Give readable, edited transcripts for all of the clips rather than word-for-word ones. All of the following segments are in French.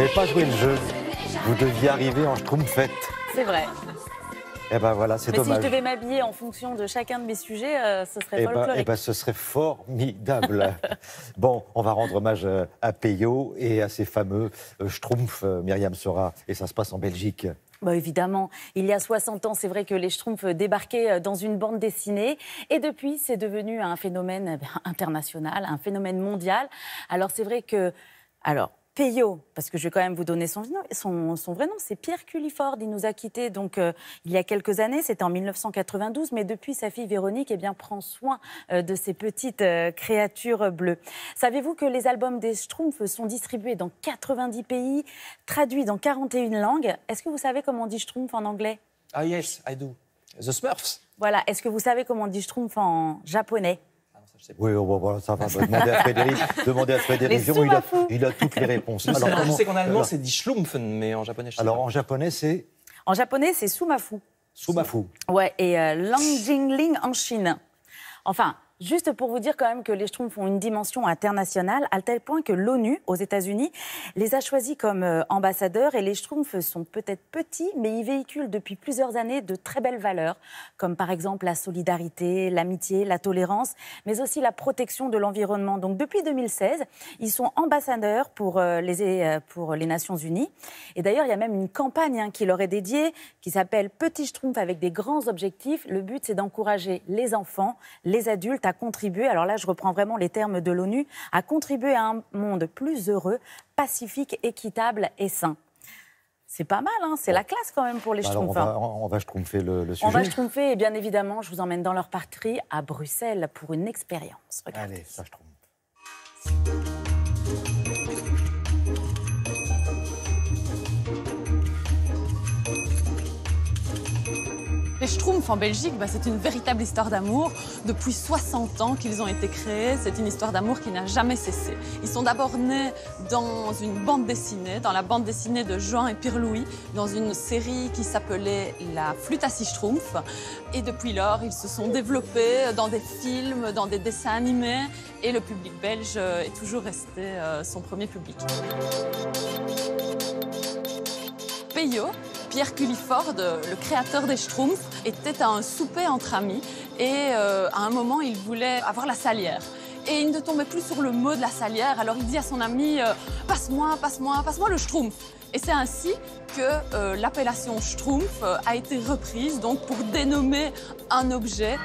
n'avez pas joué le jeu. Vous deviez arriver en schtroumpfette. C'est vrai. Eh ben voilà, c'est dommage. Mais si je devais m'habiller en fonction de chacun de mes sujets, ce serait folklorique. Eh ben, ce serait formidable. Bon, on va rendre hommage à Peyo et à ces fameux schtroumpfs, Myriam Sora. Et ça se passe en Belgique. Bah évidemment, il y a 60 ans, c'est vrai que les Schtroumpfs débarquaient dans une bande dessinée et depuis, c'est devenu un phénomène international, un phénomène mondial. Alors c'est vrai que... Peyo, parce que je vais quand même vous donner son vrai nom, c'est Pierre Culliford. Il nous a quittés donc, il y a quelques années, c'était en 1992, mais depuis, sa fille Véronique prend soin de ces petites créatures bleues. Savez-vous que les albums des Schtroumpfs sont distribués dans 90 pays, traduits dans 41 langues? Est-ce que vous savez comment on dit Schtroumpf en anglais? Ah yes, I do. The Smurfs. Voilà, est-ce que vous savez comment on dit Schtroumpf en japonais? Oui, bon, ça va. Demandez à Frédéric. Il a toutes les réponses. Alors, je sais qu'en allemand, c'est dit Schlumpfen, mais en japonais, je sais Alors, pas. en japonais, c'est En japonais, c'est Sumafu. Sumafu. Ouais, et Langjingling en Chine. Enfin, juste pour vous dire quand même que les Schtroumpfs ont une dimension internationale, à tel point que l'ONU, aux États-Unis, les a choisis comme ambassadeurs. Et les Schtroumpfs sont peut-être petits, mais ils véhiculent depuis plusieurs années de très belles valeurs, comme par exemple la solidarité, l'amitié, la tolérance, mais aussi la protection de l'environnement. Donc depuis 2016, ils sont ambassadeurs pour les Nations Unies. Et d'ailleurs, il y a même une campagne qui leur est dédiée, qui s'appelle Petits Schtroumpfs avec des grands objectifs. Le but, c'est d'encourager les enfants, les adultes à contribuer, alors là je reprends vraiment les termes de l'ONU, à contribuer à un monde plus heureux, pacifique, équitable et sain. C'est pas mal, hein, c'est la classe quand même pour les Schtroumpfs. On va schtroumpfer le sujet. On va schtroumpfer et bien évidemment je vous emmène dans leur patrie à Bruxelles pour une expérience. Regardez. Allez, ça schtroumpf. Les Schtroumpfs en Belgique, c'est une véritable histoire d'amour. Depuis 60 ans qu'ils ont été créés, c'est une histoire d'amour qui n'a jamais cessé. Ils sont d'abord nés dans une bande dessinée, dans la bande dessinée de Jean et Pierre-Louis, dans une série qui s'appelait La Flûte à six Schtroumpfs. Et depuis lors, ils se sont développés dans des films, dans des dessins animés. Et le public belge est toujours resté son premier public. Peyo, Pierre Culliford, le créateur des Schtroumpfs, était à un souper entre amis et à un moment, il voulait avoir la salière. Et il ne tombait plus sur le mot de la salière, alors il dit à son ami « Passe-moi le Schtroumpf ». Et c'est ainsi que l'appellation Schtroumpf a été reprise donc, pour dénommer un objet.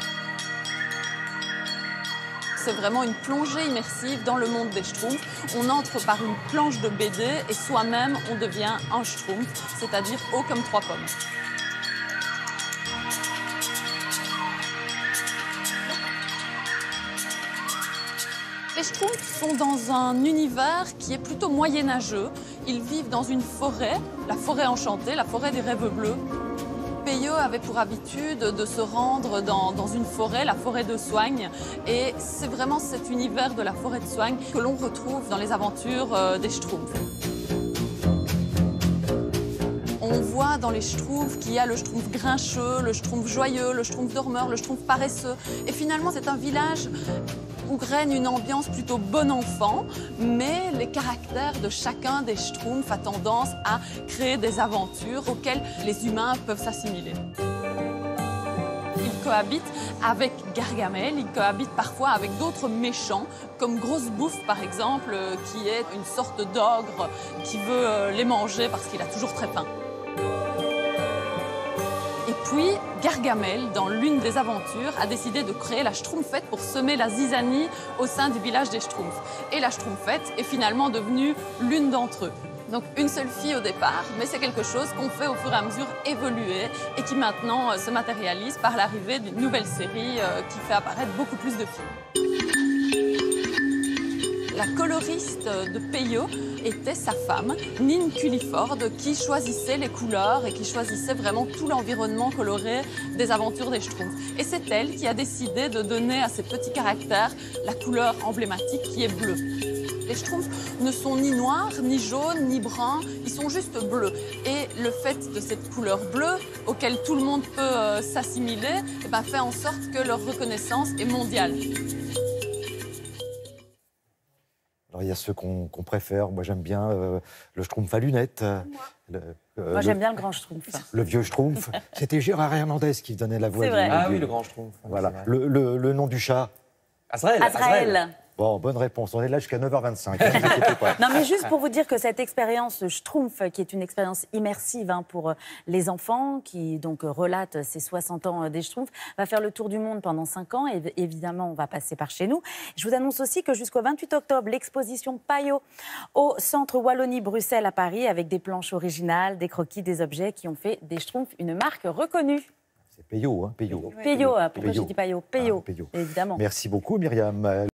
C'est vraiment une plongée immersive dans le monde des Schtroumpfs. On entre par une planche de BD et soi-même, on devient un Schtroumpf, c'est-à-dire haut comme 3 pommes. Les Schtroumpfs sont dans un univers qui est plutôt moyenâgeux. Ils vivent dans une forêt, la forêt enchantée, la forêt des rêves bleus. Peyo avait pour habitude de se rendre dans une forêt, la forêt de Soigne. Et c'est vraiment cet univers de la forêt de Soigne que l'on retrouve dans les aventures des Schtroumpfs. On voit dans les Schtroumpfs qu'il y a le Schtroumpf grincheux, le Schtroumpf joyeux, le Schtroumpf dormeur, le Schtroumpf paresseux. Et finalement, c'est un village où règne une ambiance plutôt bon enfant, mais les caractères de chacun des Schtroumpfs a tendance à créer des aventures auxquelles les humains peuvent s'assimiler. Ils cohabitent avec Gargamel, ils cohabitent parfois avec d'autres méchants, comme Grosse Bouffe par exemple, qui est une sorte d'ogre qui veut les manger parce qu'il a toujours très faim. Et puis, Gargamel, dans l'une des aventures, a décidé de créer la Schtroumpfette pour semer la zizanie au sein du village des Schtroumpfs. Et la Schtroumpfette est finalement devenue l'une d'entre eux. Donc une seule fille au départ, mais c'est quelque chose qu'on fait au fur et à mesure évoluer et qui maintenant se matérialise par l'arrivée d'une nouvelle série qui fait apparaître beaucoup plus de filles. La coloriste de Peyo était sa femme, Nine Culliford, qui choisissait les couleurs et qui choisissait vraiment tout l'environnement coloré des aventures des Schtroumpfs. Et c'est elle qui a décidé de donner à ces petits caractères la couleur emblématique qui est bleue. Les Schtroumpfs ne sont ni noirs, ni jaunes, ni bruns, ils sont juste bleus. Et le fait de cette couleur bleue, auquel tout le monde peut s'assimiler, fait en sorte que leur reconnaissance est mondiale. Alors, il y a ceux qu'on préfère. Moi, j'aime bien le Schtroumpf à lunettes. Moi, j'aime bien le grand Schtroumpf. Le vieux Schtroumpf. C'était Gérard Hernandez qui donnait la voix. C'est vrai. Ah oui, le grand Schtroumpf. Voilà. C'est vrai. Le nom du chat. Azrael. Azrael. Bon, bonne réponse. On est là jusqu'à 9h25. Ne vous inquiétez pas. Non, mais juste pour vous dire que cette expérience Schtroumpf, qui est une expérience immersive pour les enfants, qui donc relate ces 60 ans des Schtroumpfs, va faire le tour du monde pendant 5 ans. Et évidemment, on va passer par chez nous. Je vous annonce aussi que jusqu'au 28 octobre, l'exposition Payot au Centre Wallonie-Bruxelles à Paris, avec des planches originales, des croquis, des objets qui ont fait des Schtroumpfs une marque reconnue. C'est Payot, hein, Payot. Payot, pourquoi Payot. j'ai dit Payot? Payot, Ah, Payot. évidemment. Merci beaucoup, Myriam.